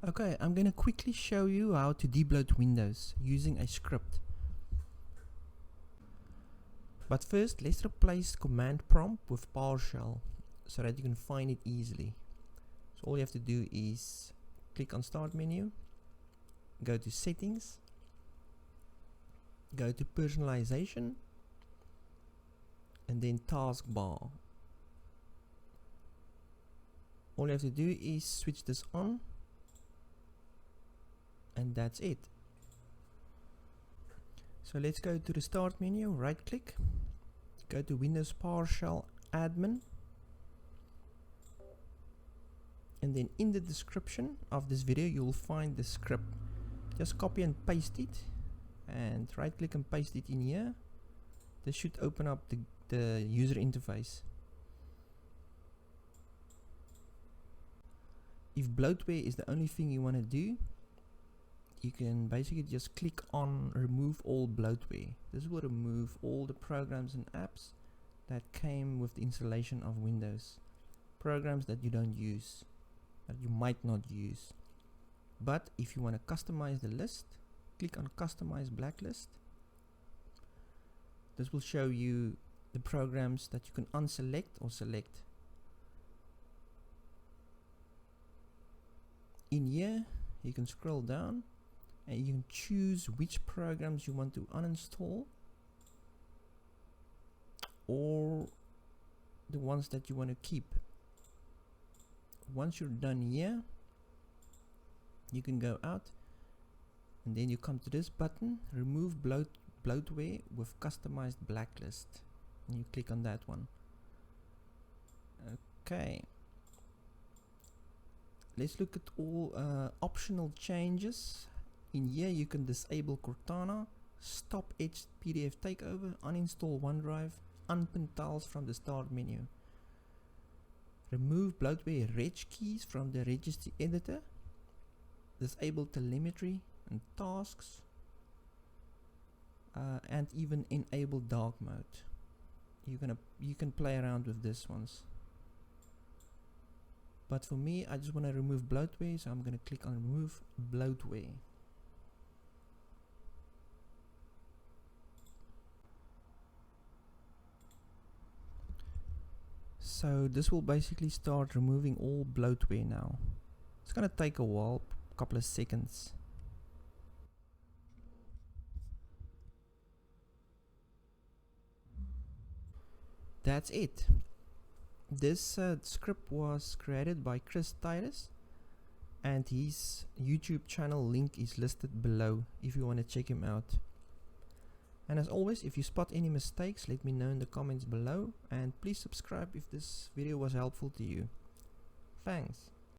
Okay, I'm going to quickly show you how to debloat Windows using a script. But first, let's replace command prompt with Powershell so that you can find it easily. So all you have to do is click on Start menu, go to Settings, go to Personalization, and then Taskbar. All you have to do is switch this on, and that's it. So let's go to the Start menu, right click, go to Windows PowerShell Admin, and then in the description of this video you'll find the script. Just copy and paste it, and right click and paste it in here. This should open up the user interface. If bloatware is the only thing you want to do, you can basically just click on remove all bloatware. This will remove all the programs and apps that came with the installation of Windows. Programs that you don't use, that you might not use. But if you want to customize the list, click on customize blacklist. This will show you the programs that you can unselect or select. In here you can scroll down and you can choose which programs you want to uninstall or the ones that you want to keep. Once you're done here, you can go out and then you come to this button, remove bloatware with customized blacklist, and you click on that one. Okay, let's look at all optional changes. In here you can disable Cortana, stop Edge PDF takeover, uninstall OneDrive, unpin tiles from the start menu, remove bloatware reg keys from the registry editor, disable telemetry and tasks, and even enable dark mode. You can play around with this ones. But for me, I just want to remove bloatware, so I'm going to click on remove bloatware. So this will basically start removing all bloatware now. It's going to take a while, a couple of seconds. That's it. This script was created by Chris Titus, and his YouTube channel link is listed below if you want to check him out. And as always, if you spot any mistakes, let me know in the comments below, and please subscribe if this video was helpful to you. Thanks.